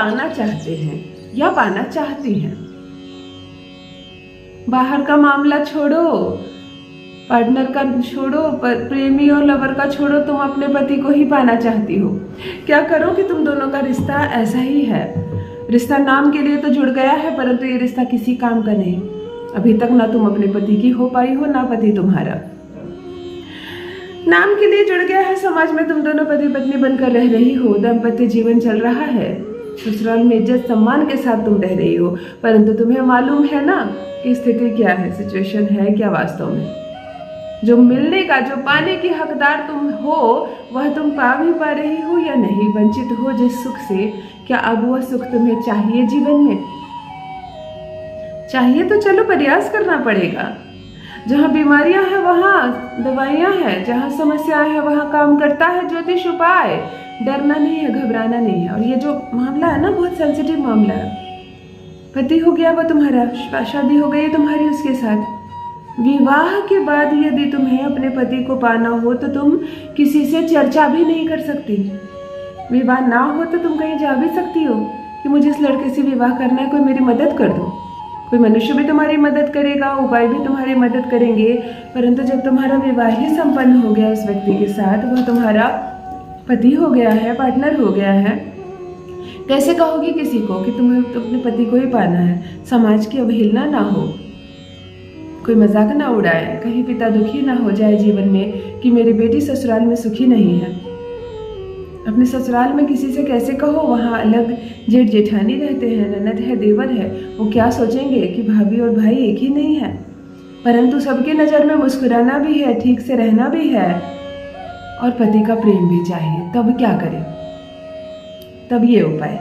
पाना चाहते हैं या पाना चाहती हैं। बाहर का मामला छोड़ो, पार्टनर का छोड़ो, प्रेमी और लवर का छोड़ो, तुम अपने पति को ही पाना चाहती हो। क्या करो कि तुम दोनों का रिश्ता ऐसा ही है। रिश्ता नाम के लिए तो जुड़ गया है, परंतु ये रिश्ता किसी काम का नहीं। अभी तक ना तुम अपने पति की हो पाई हो, ना पति तुम्हारा। नाम के लिए जुड़ गया है, समाज में तुम दोनों पति पत्नी बनकर रह रही हो, दाम्पत्य जीवन चल रहा है, ससुराल में इज्जत सम्मान के साथ तुम रह रही हो, परंतु तुम्हें मालूम है ना कि स्थिति क्या है, सिचुएशन है क्या वास्तव में। जो मिलने का, जो पाने की हकदार तुम हो, वह तुम पा भी पा रही हो या नहीं। वंचित हो जिस सुख से, क्या अब वह सुख तुम्हें चाहिए जीवन में? चाहिए तो चलो प्रयास करना पड़ेगा। जहाँ बीमारियां हैं वहाँ दवाइयां हैं, जहाँ समस्याएं हैं वहाँ काम करता है ज्योतिष उपाय। डरना नहीं है, घबराना नहीं है। और ये जो मामला है ना, बहुत सेंसिटिव मामला है। पति हो गया वो तुम्हारा, शादी हो गई तुम्हारी उसके साथ। विवाह के बाद यदि तुम्हें अपने पति को पाना हो तो तुम किसी से चर्चा भी नहीं कर सकती। विवाह ना हो तो तुम कहीं जा भी सकती हो कि मुझे इस लड़के से विवाह करना है, कोई मेरी मदद कर दो। कोई मनुष्य भी तुम्हारी मदद करेगा, उपाय भी तुम्हारी मदद करेंगे, परंतु जब तुम्हारा विवाह ही संपन्न हो गया उस व्यक्ति के साथ, वह तुम्हारा पति हो गया है, पार्टनर हो गया है, कैसे कहोगी किसी को कि तुम्हें तो अपने पति को ही पाना है? समाज की अवहेलना ना हो, कोई मजाक ना उड़ाए, कहीं पिता दुखी ना हो जाए जीवन में कि मेरी बेटी ससुराल में सुखी नहीं है। अपने ससुराल में किसी से कैसे कहो, वहाँ अलग जेठ जेठानी रहते हैं, ननद है, देवर है, वो क्या सोचेंगे कि भाभी और भाई एक ही नहीं है। परंतु सबकी नज़र में मुस्कुराना भी है, ठीक से रहना भी है, और पति का प्रेम भी चाहिए। तब क्या करें? तब ये उपाय।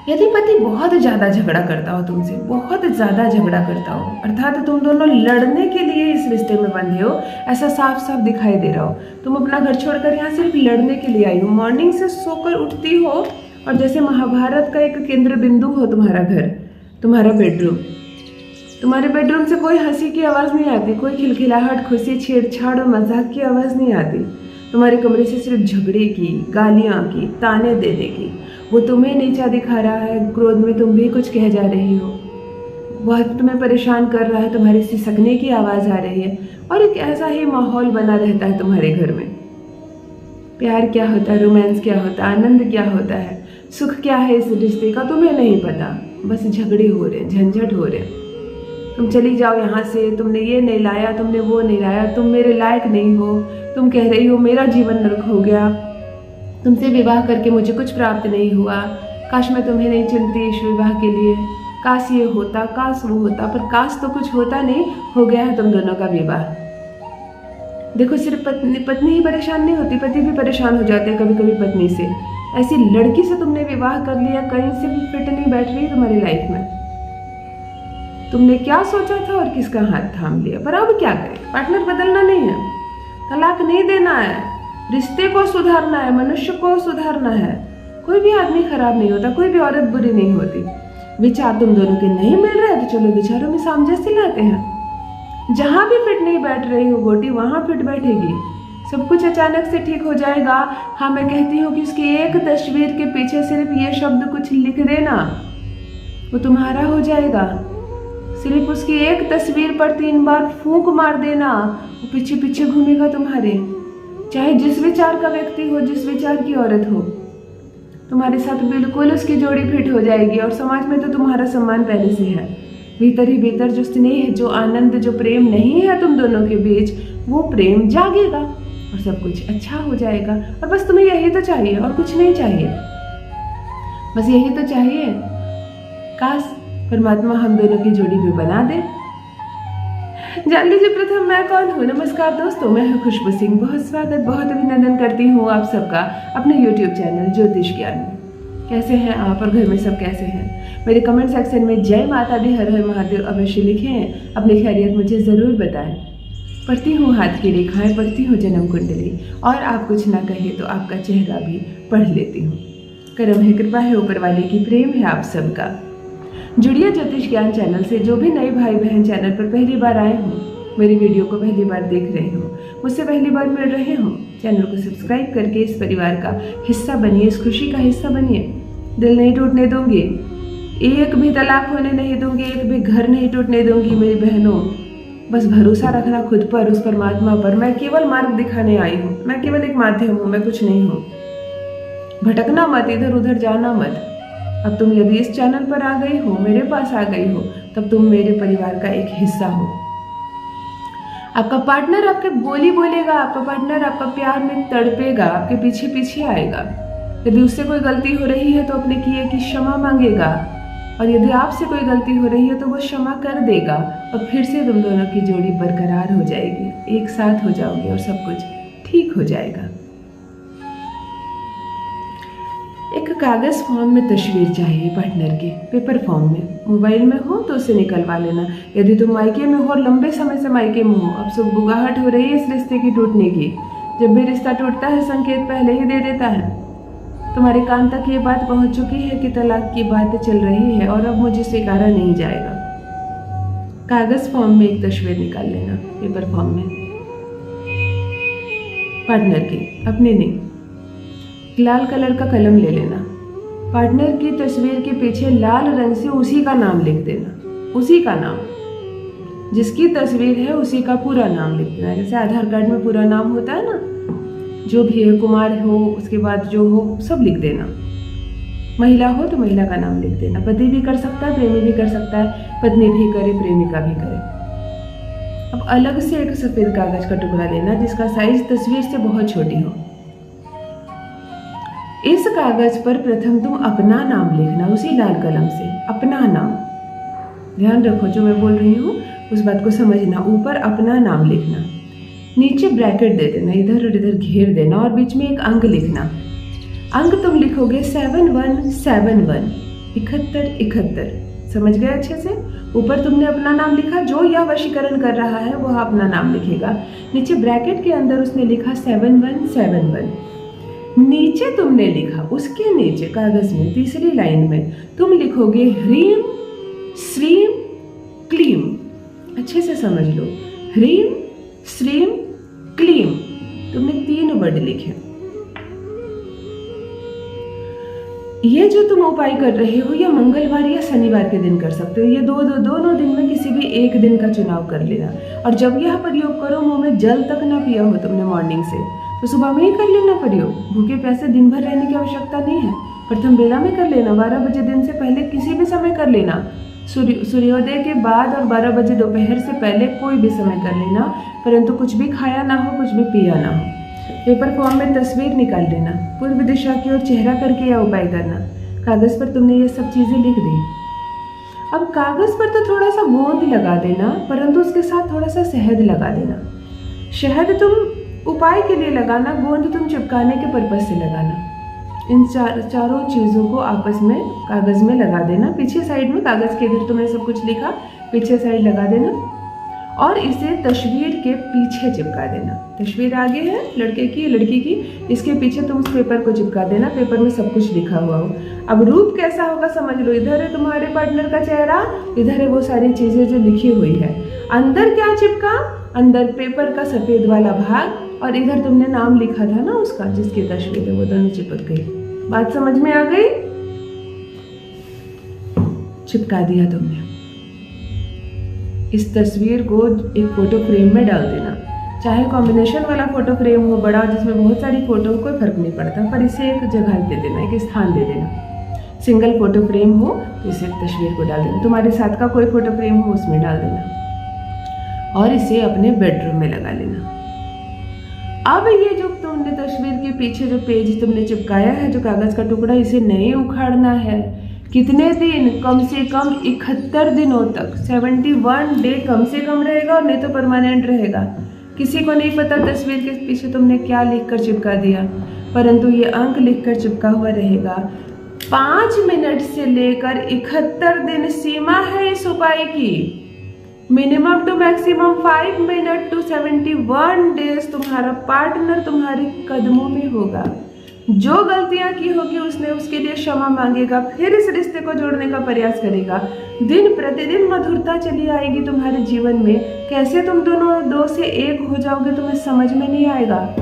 यदि पति बहुत ज़्यादा झगड़ा करता हो तुमसे, बहुत ज़्यादा झगड़ा करता हो, अर्थात तुम दोनों लड़ने के लिए इस रिश्ते में बंधे हो, ऐसा साफ साफ दिखाई दे रहा हो, तुम अपना घर छोड़कर यहाँ सिर्फ लड़ने के लिए आई हो, मॉर्निंग से सोकर उठती हो और जैसे महाभारत का एक केंद्र बिंदु हो तुम्हारा घर, तुम्हारा बेडरूम। तुम्हारे बेडरूम से कोई हंसी की आवाज़ नहीं आती, कोई खिलखिलाहट, खुशी, छेड़छाड़ और मजाक की आवाज़ नहीं आती। तुम्हारे कमरे से सिर्फ झगड़े की, गालियाँ की, ताने देने की। वो तुम्हें नीचा दिखा रहा है, क्रोध में तुम भी कुछ कह जा रही हो, वह तुम्हें परेशान कर रहा है, तुम्हारे सिसकने की आवाज़ आ रही है, और एक ऐसा ही माहौल बना रहता है तुम्हारे घर में। प्यार क्या होता है, रोमांस क्या होता है, आनंद क्या होता है, सुख क्या है इस रिश्ते का तुम्हें नहीं पता। बस झगड़े हो रहे, झंझट हो रहे। तुम चली जाओ यहाँ से, तुमने ये नहीं लाया, तुमने वो नहीं लाया, तुम मेरे लायक नहीं हो, तुम कह रही हो मेरा जीवन नरक हो गया, तुमसे विवाह करके मुझे कुछ प्राप्त नहीं हुआ, काश मैं तुम्हें नहीं चुनती इस विवाह के लिए, काश ये होता, काश वो होता, पर काश तो कुछ होता नहीं, हो गया है तुम दोनों का विवाह। देखो, सिर्फ पत्नी ही परेशान नहीं होती, पति भी परेशान हो जाते हैं कभी कभी पत्नी से। ऐसी लड़की से तुमने विवाह कर लिया, कहीं से भी फिट नहीं बैठ रही तुम्हारी लाइफ में। तुमने क्या सोचा था और किसका हाथ थाम लिया। पर अब क्या करें, पार्टनर बदलना नहीं है, तलाक नहीं देना है, रिश्ते को सुधारना है, मनुष्य को सुधारना है। कोई भी आदमी खराब नहीं होता, कोई भी औरत बुरी नहीं होती। विचार तुम दोनों के नहीं मिल रहे तो चलो विचारों में सामंजस्य लाते हैं। जहां भी फिट नहीं बैठ रही हो गोटी, वहां फिट बैठेगी। सब कुछ अचानक से ठीक हो जाएगा। हाँ, मैं कहती हूँ कि उसकी एक तस्वीर के पीछे सिर्फ ये शब्द कुछ लिख देना, वो तुम्हारा हो जाएगा। सिर्फ उसकी एक तस्वीर पर 3 बार फूंक मार देना, वो पीछे पीछे घूमेगा तुम्हारे। चाहे जिस विचार का व्यक्ति हो, जिस विचार की औरत हो, तुम्हारे साथ बिल्कुल उसकी जोड़ी फिट हो जाएगी। और समाज में तो तुम्हारा सम्मान पहले से है। भीतर ही भीतर जो स्नेह, जो आनंद, जो प्रेम नहीं है तुम दोनों के बीच, वो प्रेम जागेगा और सब कुछ अच्छा हो जाएगा। और बस तुम्हें यही तो चाहिए और कुछ नहीं चाहिए, बस यही तो चाहिए। काश परमात्मा हम दोनों की जोड़ी भी बना दे। जान लीजिए प्रथम मैं कौन हूँ। नमस्कार दोस्तों, मैं हूँ खुशबू सिंह। बहुत स्वागत, बहुत अभिनंदन करती हूँ आप सबका अपने YouTube चैनल ज्योतिष ज्ञान में। कैसे हैं आप और घर में सब कैसे हैं? मेरे कमेंट सेक्शन में जय माता दी, हर हर महादेव अवश्य लिखें। अपनी खैरियत मुझे ज़रूर बताएं। पढ़ती हूँ हाथ की रेखाएं, पढ़ती हूँ जन्म कुंडली, और आप कुछ ना कहे तो आपका चेहरा भी पढ़ लेती हूँ। करम है, कृपा है ऊपर वाले की, प्रेम है आप सबका। जुड़िए ज्योतिष ज्ञान चैनल से। जो भी नए भाई बहन चैनल पर पहली बार आए हों, मेरी वीडियो को पहली बार देख रहे हो, मुझसे पहली बार मिल रहे हो, चैनल को सब्सक्राइब करके इस परिवार का हिस्सा बनिए, इस खुशी का हिस्सा बनिए। दिल नहीं टूटने दूंगी, एक भी तलाक होने नहीं दूंगी, एक भी घर नहीं टूटने दूंगी मेरी बहनों। बस भरोसा रखना खुद पर, उस परमात्मा पर। मैं केवल मार्ग दिखाने आई हूँ, मैं केवल एक माध्यम हूँ, मैं कुछ नहीं हूँ। भटकना मत, इधर उधर जाना मत। अब तुम यदि इस चैनल पर आ गई हो, मेरे पास आ गई हो, तब तुम मेरे परिवार का एक हिस्सा हो। आपका पार्टनर आपके बोली बोलेगा, आपका पार्टनर आपका प्यार में तड़पेगा, आपके पीछे पीछे आएगा। यदि उससे कोई गलती हो रही है तो अपने किए की क्षमा मांगेगा, और यदि आपसे कोई गलती हो रही है तो वो क्षमा कर देगा, और फिर से तुम दोनों की जोड़ी बरकरार हो जाएगी, एक साथ हो जाओगे और सब कुछ ठीक हो जाएगा। एक कागज फॉर्म में तस्वीर चाहिए पार्टनर की, पेपर फॉर्म में। मोबाइल में हो तो उसे निकलवा लेना। यदि तुम मायके में हो और लंबे समय से मायके में हो, अब सब बुगाहट हो रही है इस रिश्ते की टूटने की। जब भी रिश्ता टूटता है संकेत पहले ही दे देता है। तुम्हारे कान तक ये बात पहुंच चुकी है कि तलाक की बात चल रही है और अब मुझे स्वीकारा नहीं जाएगा। कागज फॉर्म में एक तस्वीर निकाल लेना, पेपर फॉर्म में, पार्टनर की, अपने नहीं। लाल कलर का कलम ले लेना। पार्टनर की तस्वीर के पीछे लाल रंग से उसी का नाम लिख देना, उसी का नाम, जिसकी तस्वीर है उसी का पूरा नाम लिख देना। जैसे आधार कार्ड में पूरा नाम होता है ना, जो भी है, कुमार हो, उसके बाद जो हो सब लिख देना। महिला हो तो महिला का नाम लिख देना। पति भी कर सकता है, प्रेमी भी कर सकता है, पत्नी भी करे, प्रेमिका भी करे। अब अलग से एक सफेद कागज का टुकड़ा लेना जिसका साइज तस्वीर से बहुत छोटी हो। इस कागज पर प्रथम तुम अपना नाम लिखना, उसी लाल कलम से अपना नाम। ध्यान रखो, जो मैं बोल रही हूँ उस बात को समझना। ऊपर अपना नाम लिखना, नीचे ब्रैकेट दे देना, इधर और इधर घेर देना, और बीच में एक अंक लिखना। अंक तुम लिखोगे 7171, 7171। समझ गए अच्छे से? ऊपर तुमने अपना नाम लिखा, जो यह वशीकरण कर रहा है वह अपना नाम लिखेगा। नीचे ब्रैकेट के अंदर उसने लिखा 7171। नीचे तुमने लिखा, उसके नीचे कागज में तीसरी लाइन में तुम लिखोगे ह्रीम श्रीम क्लीम। अच्छे से समझ लो, ह्रीम श्रीम क्लीम। तुमने 3 वर्ड लिखे। ये जो तुम उपाय कर रहे हो, ये मंगलवार या शनिवार के दिन कर सकते हो। ये दोनों दिन में किसी भी एक दिन का चुनाव कर लेना। और जब यह प्रयोग करो, मुंह में जल तक ना पिया हो तुमने मॉर्निंग से, तो सुबह में ही कर लेना प्रयोग। भूखे प्यासे दिन भर रहने की आवश्यकता नहीं है। प्रथम बेला में कर लेना, 12 बजे दिन से पहले किसी भी समय कर लेना। सूर्योदय के बाद और 12 बजे दोपहर से पहले कोई भी समय कर लेना, परंतु कुछ भी खाया ना हो, कुछ भी पिया ना हो। पेपर फॉर्म में तस्वीर निकाल लेना, पूर्व दिशा की ओर चेहरा करके यह उपाय करना। कागज पर तुमने ये सब चीजें लिख दी। अब कागज पर तो थोड़ा सा गोंद लगा देना, परंतु उसके साथ थोड़ा सा शहद लगा देना। शहद तुम उपाय के लिए लगाना, गोंद तुम चिपकाने के पर्पज से लगाना। इन चारों चीज़ों को आपस में कागज में लगा देना। पीछे साइड में कागज के इधर तुमने सब कुछ लिखा, पीछे साइड लगा देना और इसे तस्वीर के पीछे चिपका देना। तस्वीर आगे है लड़के की, लड़की की, इसके पीछे तुम उस पेपर को चिपका देना। पेपर में सब कुछ लिखा हुआ हो। अब रूप कैसा होगा समझ लो। इधर है तुम्हारे पार्टनर का चेहरा, इधर है वो सारी चीजें जो लिखी हुई है। अंदर क्या चिपका? अंदर पेपर का सफेद वाला भाग, और इधर तुमने नाम लिखा था ना उसका, जिसकी तस्वीर है, वो दोनों चिपक गई। बात समझ में आ गई? चिपका दिया तुमने। इस तस्वीर को एक फोटो फ्रेम में डाल देना। चाहे कॉम्बिनेशन वाला फोटो फ्रेम हो बड़ा, जिसमें बहुत सारी फोटो, कोई फर्क नहीं पड़ता, पर इसे एक जगह दे देना, एक स्थान दे देना। सिंगल फोटो फ्रेम हो तो इसे तस्वीर को डाल देना। तुम्हारे साथ का कोई फोटो फ्रेम हो उसमें डाल देना और इसे अपने बेडरूम में लगा लेना। अब ये जो तुमने तस्वीर के पीछे जो पेज तुमने चिपकाया है, जो कागज का टुकड़ा, इसे नहीं उखाड़ना है। कितने दिन? कम से कम 71 दिनों तक। 71 डे कम से कम रहेगा और नहीं तो परमानेंट रहेगा। किसी को नहीं पता तस्वीर के पीछे तुमने क्या लिखकर चिपका दिया, परंतु ये अंक लिखकर चिपका हुआ रहेगा। 5 मिनट से लेकर 71 दिन सीमा है इस उपाय की। Minimum to maximum 5 minute to 71 days तुम्हारा पार्टनर तुम्हारे कदमों में होगा। जो गलतियां की होगी उसने उसके लिए क्षमा मांगेगा, फिर इस रिश्ते को जोड़ने का प्रयास करेगा। दिन प्रतिदिन मधुरता चली आएगी तुम्हारे जीवन में। कैसे तुम दोनों 2 से 1 हो जाओगे तुम्हें समझ में नहीं आएगा।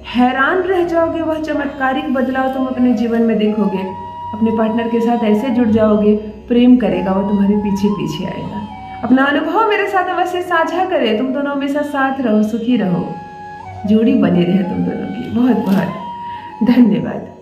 हैरान रह जाओगे, वह चमत्कारिक बदलाव तुम अपने जीवन में देखोगे। अपने पार्टनर के साथ ऐसे जुड़ जाओगे, प्रेम करेगा, वो तुम्हारे पीछे पीछे आएगा। अपना अनुभव मेरे साथ अवश्य साझा करें। तुम दोनों हमेशा साथ रहो, सुखी रहो, जोड़ी बनी रहे तुम दोनों की। बहुत बहुत धन्यवाद।